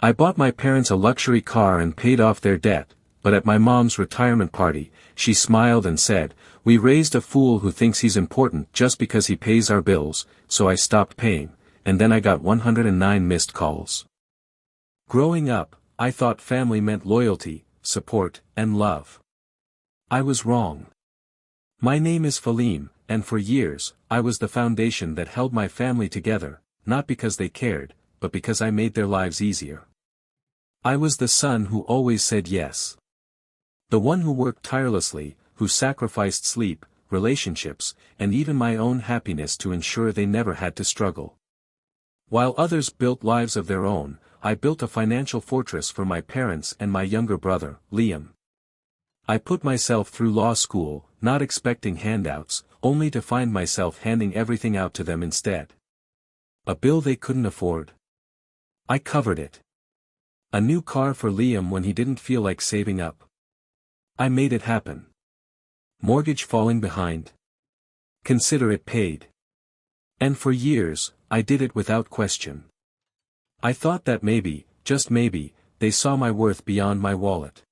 I bought my parents a luxury car and paid off their debt, but at my mom's retirement party, she smiled and said, "We raised a fool who thinks he's important just because he pays our bills," so I stopped paying, and then I got 109 missed calls. Growing up, I thought family meant loyalty, support, and love. I was wrong. My name is Falim, and for years, I was the foundation that held my family together, not because they cared, but because I made their lives easier. I was the son who always said yes. The one who worked tirelessly, who sacrificed sleep, relationships, and even my own happiness to ensure they never had to struggle. While others built lives of their own, I built a financial fortress for my parents and my younger brother, Liam. I put myself through law school, not expecting handouts, only to find myself handing everything out to them instead. A bill they couldn't afford. I covered it. A new car for Liam when he didn't feel like saving up. I made it happen. Mortgage falling behind. Consider it paid. And for years, I did it without question. I thought that maybe, just maybe, they saw my worth beyond my wallet.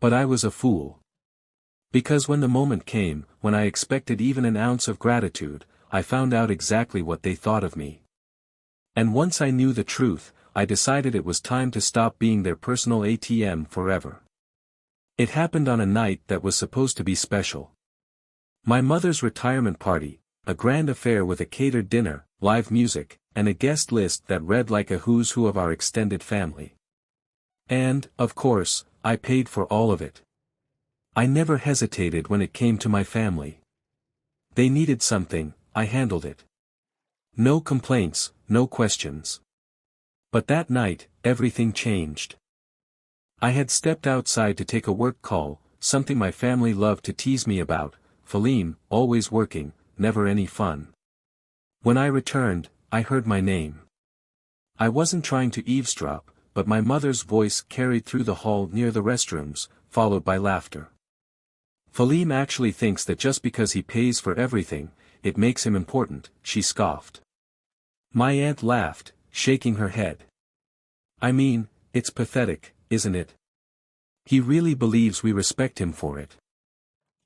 But I was a fool. Because when the moment came, when I expected even an ounce of gratitude, I found out exactly what they thought of me. And once I knew the truth, I decided it was time to stop being their personal ATM forever. It happened on a night that was supposed to be special. My mother's retirement party, a grand affair with a catered dinner, live music, and a guest list that read like a who's who of our extended family. And, of course, I paid for all of it. I never hesitated when it came to my family. They needed something, I handled it. No complaints, no questions. But that night, everything changed. I had stepped outside to take a work call, something my family loved to tease me about, Falim, always working, never any fun. When I returned, I heard my name. I wasn't trying to eavesdrop, but my mother's voice carried through the hall near the restrooms, followed by laughter. Falim actually thinks that just because he pays for everything, it makes him important, she scoffed. My aunt laughed, shaking her head. I mean, it's pathetic, isn't it? He really believes we respect him for it.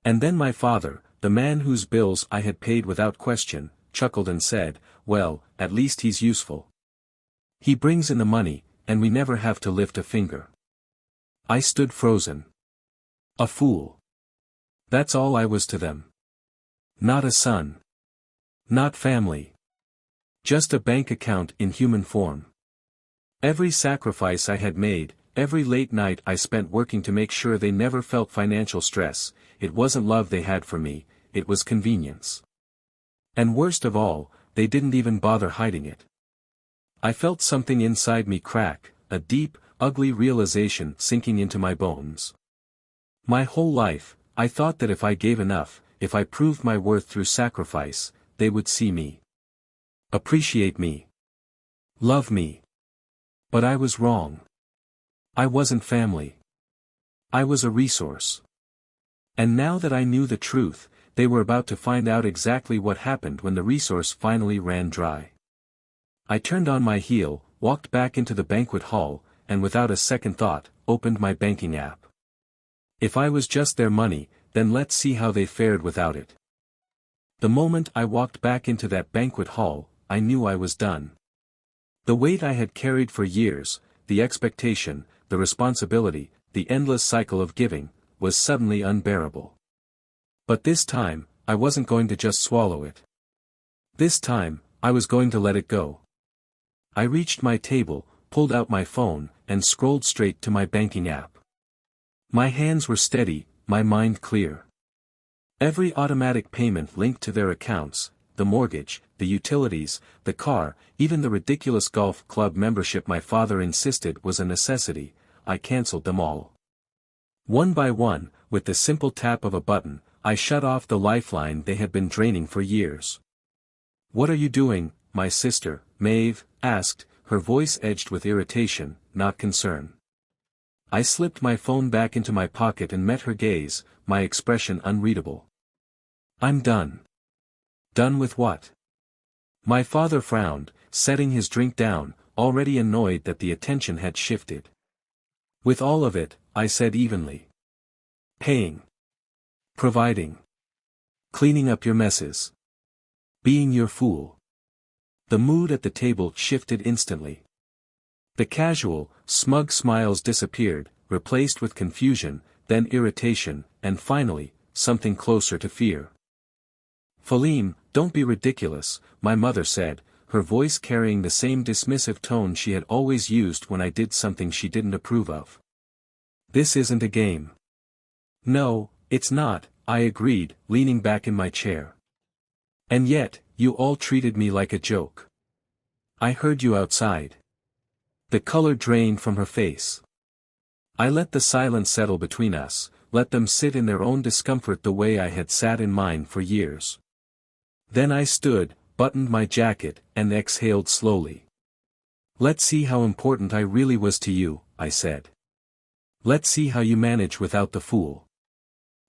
And then my father, the man whose bills I had paid without question, chuckled and said, "Well, at least he's useful. He brings in the money, and we never have to lift a finger." I stood frozen. A fool. That's all I was to them. Not a son. Not family. Just a bank account in human form. Every sacrifice I had made, every late night I spent working to make sure they never felt financial stress, it wasn't love they had for me, it was convenience. And worst of all, they didn't even bother hiding it. I felt something inside me crack, a deep, ugly realization sinking into my bones. My whole life, I thought that if I gave enough, if I proved my worth through sacrifice, they would see me. Appreciate me. Love me. But I was wrong. I wasn't family. I was a resource. And now that I knew the truth, they were about to find out exactly what happened when the resource finally ran dry. I turned on my heel, walked back into the banquet hall, and without a second thought, opened my banking app. If I was just their money, then let's see how they fared without it. The moment I walked back into that banquet hall, I knew I was done. The weight I had carried for years, the expectation, the responsibility, the endless cycle of giving, was suddenly unbearable. But this time, I wasn't going to just swallow it. This time, I was going to let it go. I reached my table, pulled out my phone, and scrolled straight to my banking app. My hands were steady, my mind clear. Every automatic payment linked to their accounts, the mortgage, the utilities, the car, even the ridiculous golf club membership my father insisted was a necessity, I cancelled them all. One by one, with the simple tap of a button, I shut off the lifeline they had been draining for years. "What are you doing?" my sister, Maeve, asked, her voice edged with irritation, not concern. I slipped my phone back into my pocket and met her gaze, my expression unreadable. "I'm done." "Done with what?" My father frowned, setting his drink down, already annoyed that the attention had shifted. With all of it, I said evenly. Paying. Providing. Cleaning up your messes. Being your fool. The mood at the table shifted instantly. The casual, smug smiles disappeared, replaced with confusion, then irritation, and finally, something closer to fear. Falim, don't be ridiculous, my mother said, her voice carrying the same dismissive tone she had always used when I did something she didn't approve of. This isn't a game. No, it's not, I agreed, leaning back in my chair. And yet, you all treated me like a joke. I heard you outside. The color drained from her face. I let the silence settle between us, let them sit in their own discomfort the way I had sat in mine for years. Then I stood, buttoned my jacket, and exhaled slowly. Let's see how important I really was to you, I said. Let's see how you manage without the fool.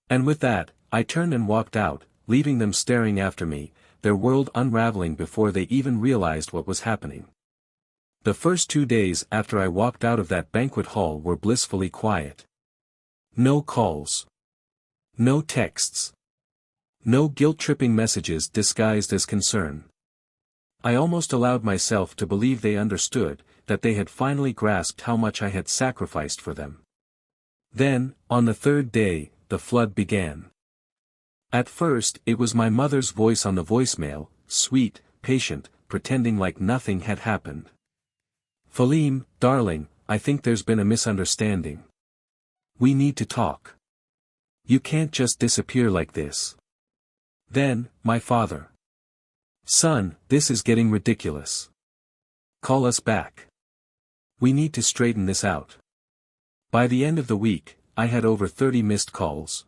And with that, I turned and walked out, leaving them staring after me, their world unraveling before they even realized what was happening. The first 2 days after I walked out of that banquet hall were blissfully quiet. No calls. No texts. No guilt-tripping messages disguised as concern. I almost allowed myself to believe they understood, that they had finally grasped how much I had sacrificed for them. Then, on the third day, the flood began. At first, it was my mother's voice on the voicemail, sweet, patient, pretending like nothing had happened. Falim, darling, I think there's been a misunderstanding. We need to talk. You can't just disappear like this. Then, my father. Son, this is getting ridiculous. Call us back. We need to straighten this out. By the end of the week, I had over 30 missed calls.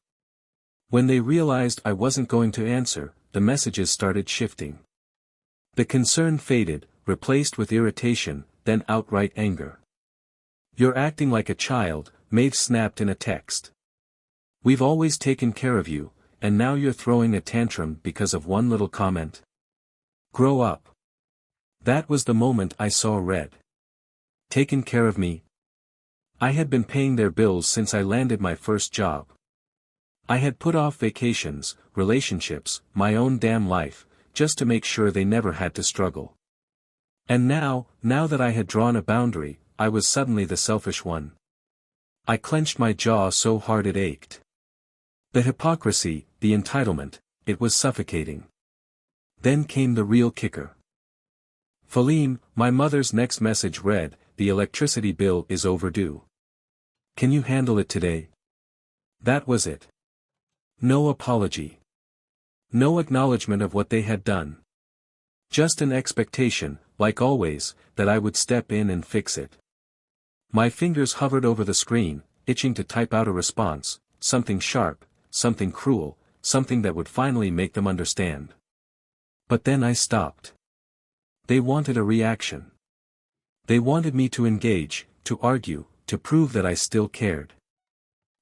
When they realized I wasn't going to answer, the messages started shifting. The concern faded, replaced with irritation, then outright anger. You're acting like a child, Maeve snapped in a text. We've always taken care of you, and now you're throwing a tantrum because of one little comment. Grow up. That was the moment I saw red. Taken care of me? I had been paying their bills since I landed my first job. I had put off vacations, relationships, my own damn life, just to make sure they never had to struggle. And now that I had drawn a boundary, I was suddenly the selfish one. I clenched my jaw so hard it ached. The hypocrisy, the entitlement, it was suffocating. Then came the real kicker. Falim, my mother's next message read, the electricity bill is overdue. Can you handle it today? That was it. No apology. No acknowledgement of what they had done. Just an expectation, like always, that I would step in and fix it. My fingers hovered over the screen, itching to type out a response, something sharp, something cruel, something that would finally make them understand. But then I stopped. They wanted a reaction. They wanted me to engage, to argue, to prove that I still cared.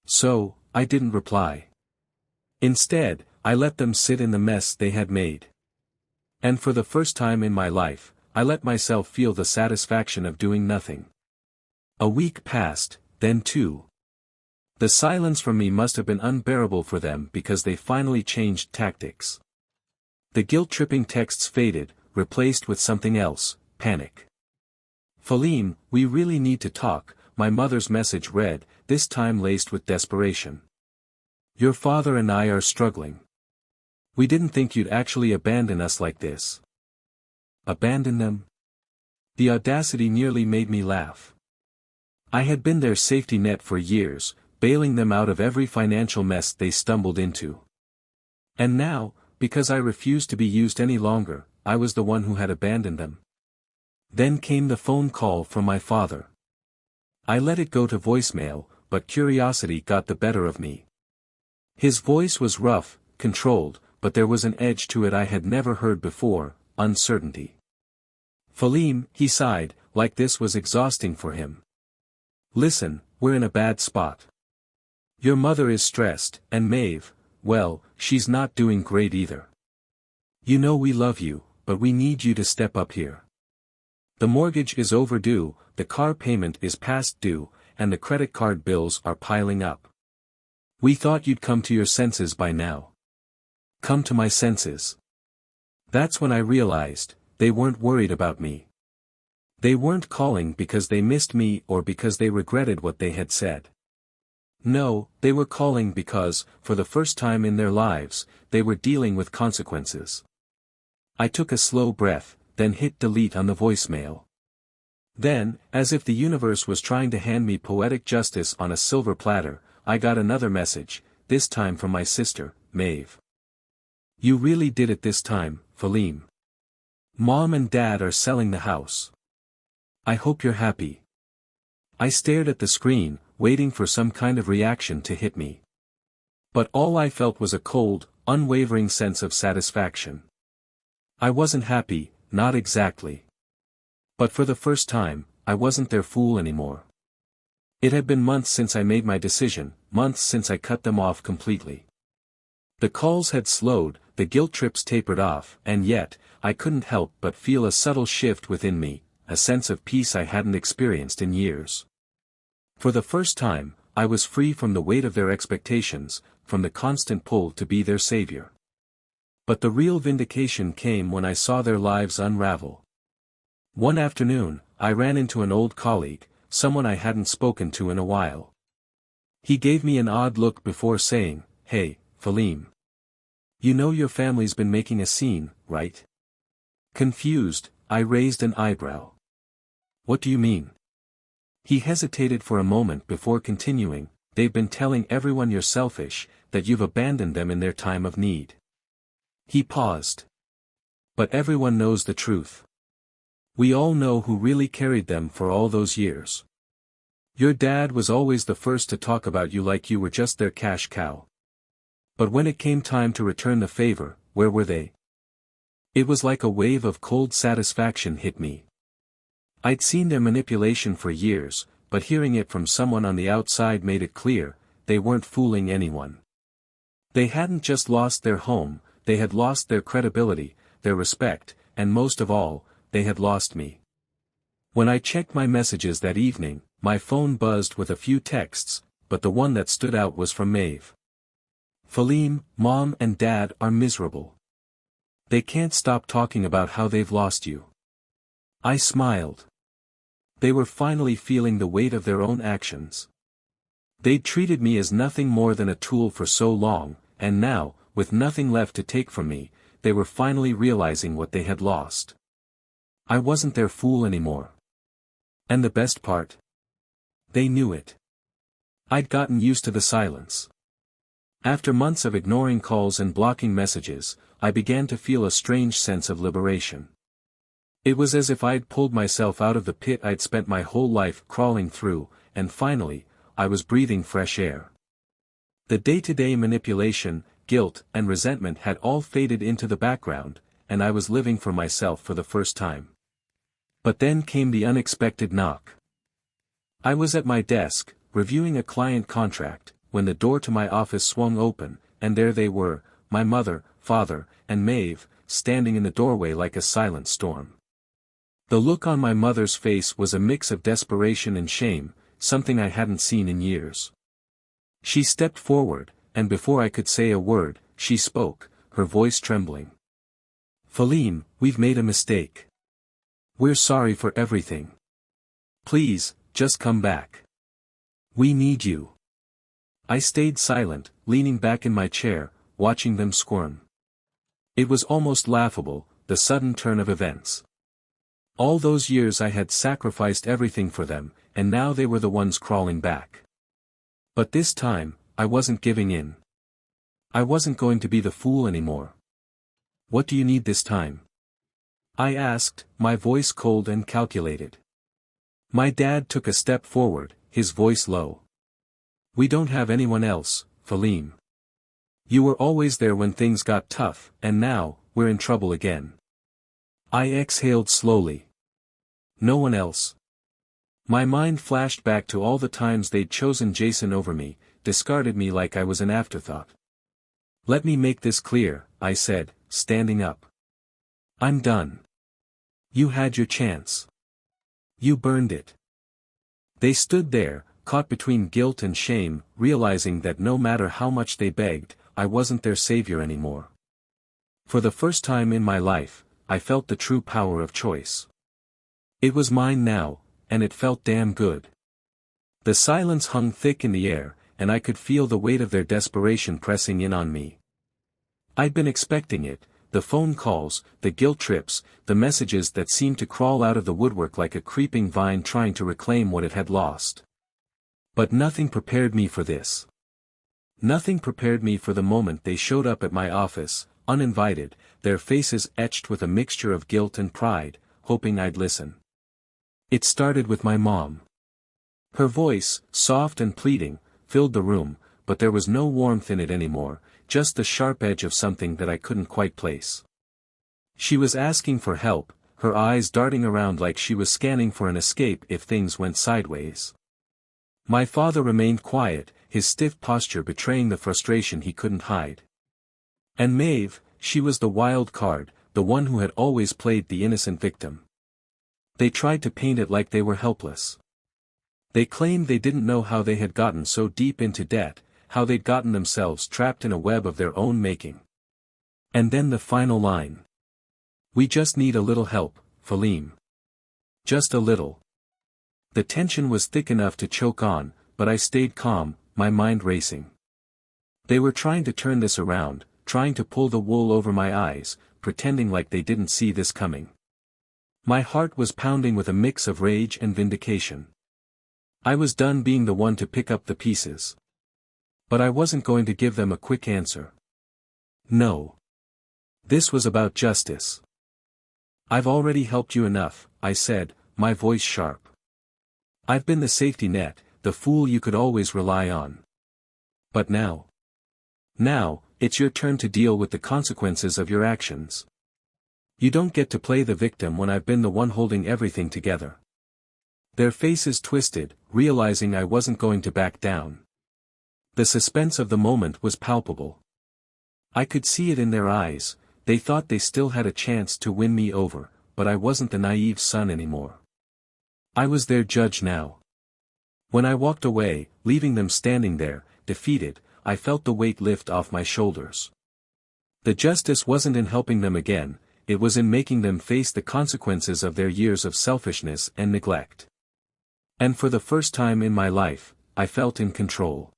So, I didn't reply. Instead, I let them sit in the mess they had made. And for the first time in my life, I let myself feel the satisfaction of doing nothing. A week passed, then 2. The silence from me must have been unbearable for them because they finally changed tactics. The guilt-tripping texts faded, replaced with something else, panic. Falim, we really need to talk, my mother's message read, this time laced with desperation. Your father and I are struggling. We didn't think you'd actually abandon us like this. Abandon them? The audacity nearly made me laugh. I had been their safety net for years, bailing them out of every financial mess they stumbled into. And now, because I refused to be used any longer, I was the one who had abandoned them. Then came the phone call from my father. I let it go to voicemail, but curiosity got the better of me. His voice was rough, controlled, but there was an edge to it I had never heard before, uncertainty. Falim, he sighed, like this was exhausting for him. Listen, we're in a bad spot. Your mother is stressed, and Maeve, well, she's not doing great either. You know we love you, but we need you to step up here. The mortgage is overdue, the car payment is past due, and the credit card bills are piling up. We thought you'd come to your senses by now. Come to my senses. That's when I realized, they weren't worried about me. They weren't calling because they missed me or because they regretted what they had said. No, they were calling because, for the first time in their lives, they were dealing with consequences. I took a slow breath, then hit delete on the voicemail. Then, as if the universe was trying to hand me poetic justice on a silver platter, I got another message, this time from my sister, Maeve. You really did it this time, Falim. Mom and Dad are selling the house. I hope you're happy. I stared at the screen, waiting for some kind of reaction to hit me. But all I felt was a cold, unwavering sense of satisfaction. I wasn't happy, not exactly. But for the first time, I wasn't their fool anymore. It had been months since I made my decision, months since I cut them off completely. The calls had slowed, the guilt trips tapered off, and yet, I couldn't help but feel a subtle shift within me, a sense of peace I hadn't experienced in years. For the first time, I was free from the weight of their expectations, from the constant pull to be their savior. But the real vindication came when I saw their lives unravel. One afternoon, I ran into an old colleague, someone I hadn't spoken to in a while. He gave me an odd look before saying, "Hey, Falim. You know your family's been making a scene, right?" Confused, I raised an eyebrow. What do you mean? He hesitated for a moment before continuing, they've been telling everyone you're selfish, that you've abandoned them in their time of need. He paused. But everyone knows the truth. We all know who really carried them for all those years. Your dad was always the first to talk about you like you were just their cash cow. But when it came time to return the favor, where were they? It was like a wave of cold satisfaction hit me. I'd seen their manipulation for years, but hearing it from someone on the outside made it clear, they weren't fooling anyone. They hadn't just lost their home, they had lost their credibility, their respect, and most of all, they had lost me. When I checked my messages that evening, my phone buzzed with a few texts, but the one that stood out was from Maeve. Falim, Mom and Dad are miserable. They can't stop talking about how they've lost you. I smiled. They were finally feeling the weight of their own actions. They'd treated me as nothing more than a tool for so long, and now, with nothing left to take from me, they were finally realizing what they had lost. I wasn't their fool anymore. And the best part? They knew it. I'd gotten used to the silence. After months of ignoring calls and blocking messages, I began to feel a strange sense of liberation. It was as if I'd pulled myself out of the pit I'd spent my whole life crawling through, and finally, I was breathing fresh air. The day-to-day manipulation, guilt, and resentment had all faded into the background, and I was living for myself for the first time. But then came the unexpected knock. I was at my desk, reviewing a client contract, when the door to my office swung open, and there they were, my mother, father, and Maeve, standing in the doorway like a silent storm. The look on my mother's face was a mix of desperation and shame, something I hadn't seen in years. She stepped forward, and before I could say a word, she spoke, her voice trembling. Falim, we've made a mistake. We're sorry for everything. Please, just come back. We need you. I stayed silent, leaning back in my chair, watching them squirm. It was almost laughable, the sudden turn of events. All those years I had sacrificed everything for them, and now they were the ones crawling back. But this time, I wasn't giving in. I wasn't going to be the fool anymore. What do you need this time? I asked, my voice cold and calculated. My dad took a step forward, his voice low. We don't have anyone else, Falim. You were always there when things got tough, and now, we're in trouble again. I exhaled slowly. No one else. My mind flashed back to all the times they'd chosen Jason over me, discarded me like I was an afterthought. Let me make this clear, I said, standing up. I'm done. You had your chance. You burned it. They stood there, caught between guilt and shame, realizing that no matter how much they begged, I wasn't their savior anymore. For the first time in my life, I felt the true power of choice. It was mine now, and it felt damn good. The silence hung thick in the air, and I could feel the weight of their desperation pressing in on me. I'd been expecting it, the phone calls, the guilt trips, the messages that seemed to crawl out of the woodwork like a creeping vine trying to reclaim what it had lost. But nothing prepared me for this. Nothing prepared me for the moment they showed up at my office, uninvited, their faces etched with a mixture of guilt and pride, hoping I'd listen. It started with my mom. Her voice, soft and pleading, filled the room, but there was no warmth in it anymore, just the sharp edge of something that I couldn't quite place. She was asking for help, her eyes darting around like she was scanning for an escape if things went sideways. My father remained quiet, his stiff posture betraying the frustration he couldn't hide. And Maeve, she was the wild card, the one who had always played the innocent victim. They tried to paint it like they were helpless. They claimed they didn't know how they had gotten so deep into debt, how they'd gotten themselves trapped in a web of their own making. And then the final line. We just need a little help, Falim. Just a little. The tension was thick enough to choke on, but I stayed calm, my mind racing. They were trying to turn this around, trying to pull the wool over my eyes, pretending like they didn't see this coming. My heart was pounding with a mix of rage and vindication. I was done being the one to pick up the pieces. But I wasn't going to give them a quick answer. No. This was about justice. I've already helped you enough, I said, my voice sharp. I've been the safety net, the fool you could always rely on. But now? Now, it's your turn to deal with the consequences of your actions. You don't get to play the victim when I've been the one holding everything together. Their faces twisted, realizing I wasn't going to back down. The suspense of the moment was palpable. I could see it in their eyes, they thought they still had a chance to win me over, but I wasn't the naive son anymore. I was their judge now. When I walked away, leaving them standing there, defeated, I felt the weight lift off my shoulders. The justice wasn't in helping them again, it was in making them face the consequences of their years of selfishness and neglect. And for the first time in my life, I felt in control.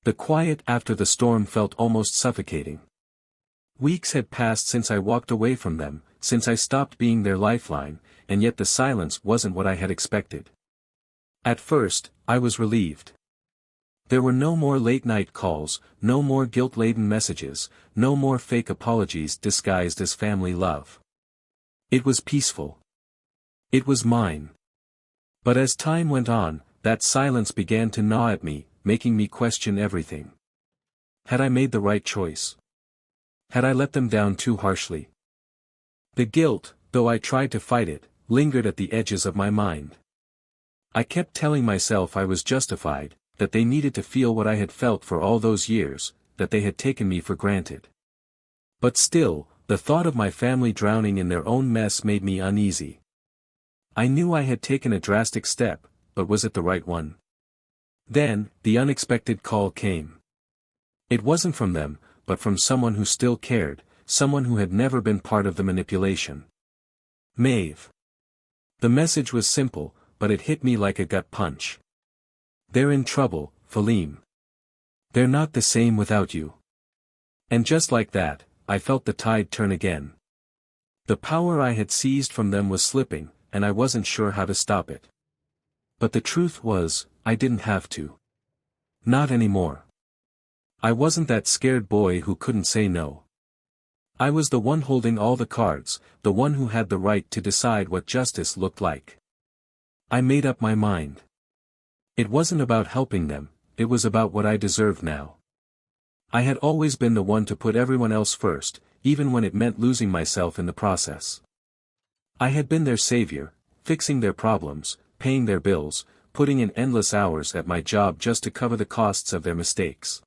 The quiet after the storm felt almost suffocating. Weeks had passed since I walked away from them, since I stopped being their lifeline, and yet the silence wasn't what I had expected. At first, I was relieved. There were no more late-night calls, no more guilt-laden messages, no more fake apologies disguised as family love. It was peaceful. It was mine. But as time went on, that silence began to gnaw at me, making me question everything. Had I made the right choice? Had I let them down too harshly? The guilt, though I tried to fight it, lingered at the edges of my mind. I kept telling myself I was justified, that they needed to feel what I had felt for all those years, that they had taken me for granted. But still, the thought of my family drowning in their own mess made me uneasy. I knew I had taken a drastic step, but was it the right one? Then, the unexpected call came. It wasn't from them, but from someone who still cared, someone who had never been part of the manipulation. Maeve. The message was simple, but it hit me like a gut punch. They're in trouble, Falim. They're not the same without you. And just like that, I felt the tide turn again. The power I had seized from them was slipping, and I wasn't sure how to stop it. But the truth was, I didn't have to. Not anymore. I wasn't that scared boy who couldn't say no. I was the one holding all the cards, the one who had the right to decide what justice looked like. I made up my mind. It wasn't about helping them, it was about what I deserved now. I had always been the one to put everyone else first, even when it meant losing myself in the process. I had been their savior, fixing their problems, paying their bills, putting in endless hours at my job just to cover the costs of their mistakes.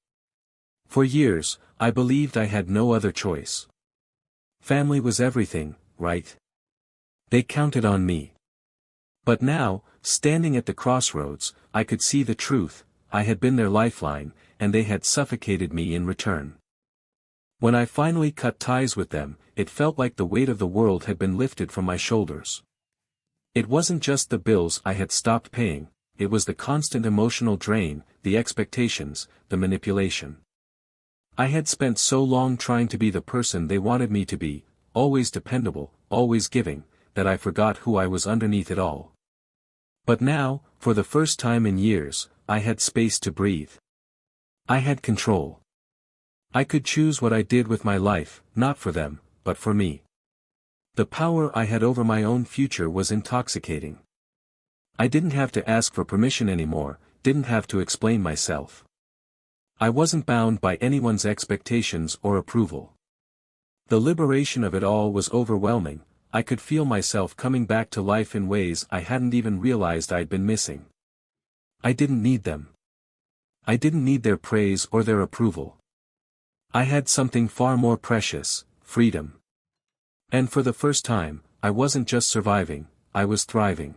For years, I believed I had no other choice. Family was everything, right? They counted on me. But now, standing at the crossroads, I could see the truth. I had been their lifeline, and they had suffocated me in return. When I finally cut ties with them, it felt like the weight of the world had been lifted from my shoulders. It wasn't just the bills I had stopped paying, it was the constant emotional drain, the expectations, the manipulation. I had spent so long trying to be the person they wanted me to be, always dependable, always giving, that I forgot who I was underneath it all. But now, for the first time in years, I had space to breathe. I had control. I could choose what I did with my life, not for them, but for me. The power I had over my own future was intoxicating. I didn't have to ask for permission anymore, didn't have to explain myself. I wasn't bound by anyone's expectations or approval. The liberation of it all was overwhelming. I could feel myself coming back to life in ways I hadn't even realized I'd been missing. I didn't need them. I didn't need their praise or their approval. I had something far more precious, freedom. And for the first time, I wasn't just surviving, I was thriving.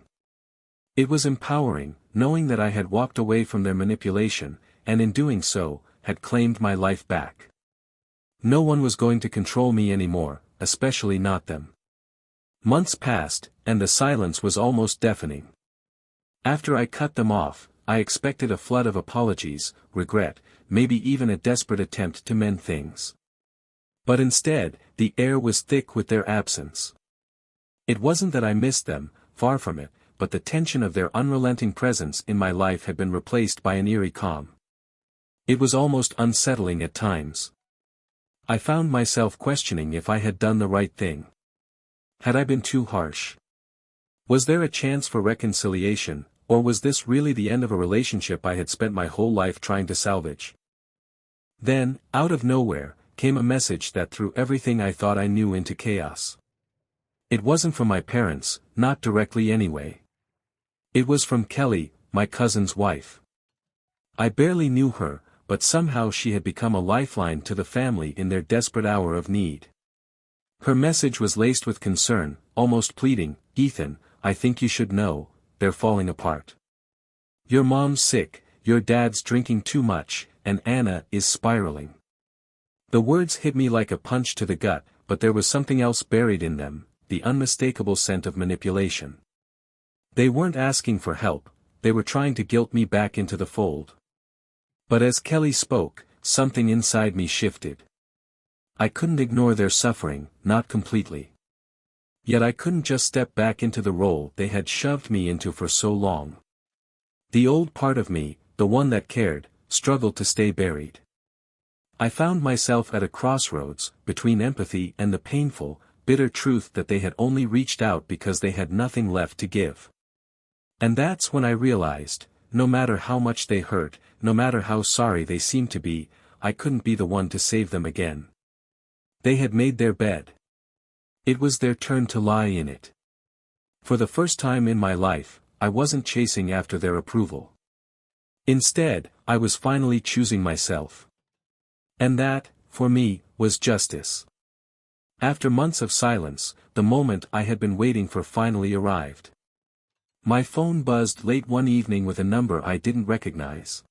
It was empowering, knowing that I had walked away from their manipulation, and in doing so, had claimed my life back. No one was going to control me anymore, especially not them. Months passed, and the silence was almost deafening. After I cut them off, I expected a flood of apologies, regret, maybe even a desperate attempt to mend things. But instead, the air was thick with their absence. It wasn't that I missed them, far from it, but the tension of their unrelenting presence in my life had been replaced by an eerie calm. It was almost unsettling at times. I found myself questioning if I had done the right thing. Had I been too harsh? Was there a chance for reconciliation, or was this really the end of a relationship I had spent my whole life trying to salvage? Then, out of nowhere, came a message that threw everything I thought I knew into chaos. It wasn't from my parents, not directly anyway. It was from Kelly, my cousin's wife. I barely knew her, but somehow she had become a lifeline to the family in their desperate hour of need. Her message was laced with concern, almost pleading, "Ethan, I think you should know, they're falling apart. Your mom's sick, your dad's drinking too much, and Anna is spiraling." The words hit me like a punch to the gut, but there was something else buried in them, the unmistakable scent of manipulation. They weren't asking for help, they were trying to guilt me back into the fold. But as Kelly spoke, something inside me shifted. I couldn't ignore their suffering, not completely. Yet I couldn't just step back into the role they had shoved me into for so long. The old part of me, the one that cared, struggled to stay buried. I found myself at a crossroads, between empathy and the painful, bitter truth that they had only reached out because they had nothing left to give. And that's when I realized, no matter how much they hurt, no matter how sorry they seemed to be, I couldn't be the one to save them again. They had made their bed. It was their turn to lie in it. For the first time in my life, I wasn't chasing after their approval. Instead, I was finally choosing myself. And that, for me, was justice. After months of silence, the moment I had been waiting for finally arrived. My phone buzzed late one evening with a number I didn't recognize.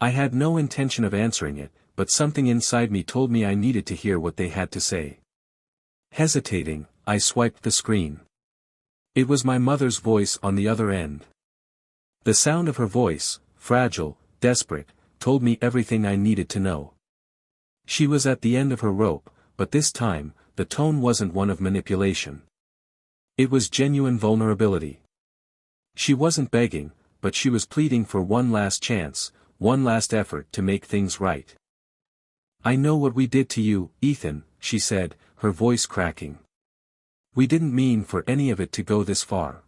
I had no intention of answering it, but something inside me told me I needed to hear what they had to say. Hesitating, I swiped the screen. It was my mother's voice on the other end. The sound of her voice, fragile, desperate, told me everything I needed to know. She was at the end of her rope, but this time, the tone wasn't one of manipulation. It was genuine vulnerability. She wasn't begging, but she was pleading for one last chance, one last effort to make things right. "I know what we did to you, Ethan," she said, her voice cracking. "We didn't mean for any of it to go this far.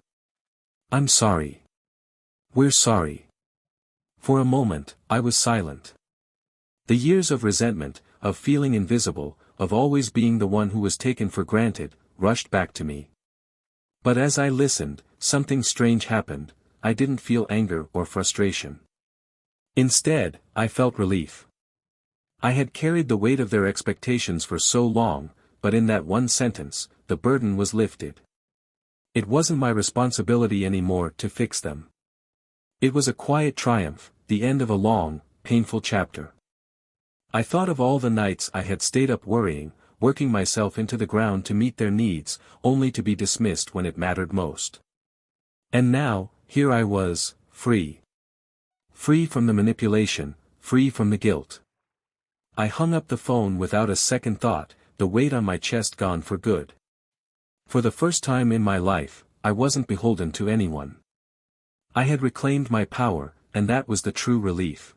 I'm sorry. We're sorry." For a moment, I was silent. The years of resentment, of feeling invisible, of always being the one who was taken for granted, rushed back to me. But as I listened, something strange happened. I didn't feel anger or frustration. Instead, I felt relief. I had carried the weight of their expectations for so long, but in that one sentence, the burden was lifted. It wasn't my responsibility anymore to fix them. It was a quiet triumph, the end of a long, painful chapter. I thought of all the nights I had stayed up worrying, working myself into the ground to meet their needs, only to be dismissed when it mattered most. And now, here I was, free. Free from the manipulation, free from the guilt. I hung up the phone without a second thought, the weight on my chest gone for good. For the first time in my life, I wasn't beholden to anyone. I had reclaimed my power, and that was the true relief.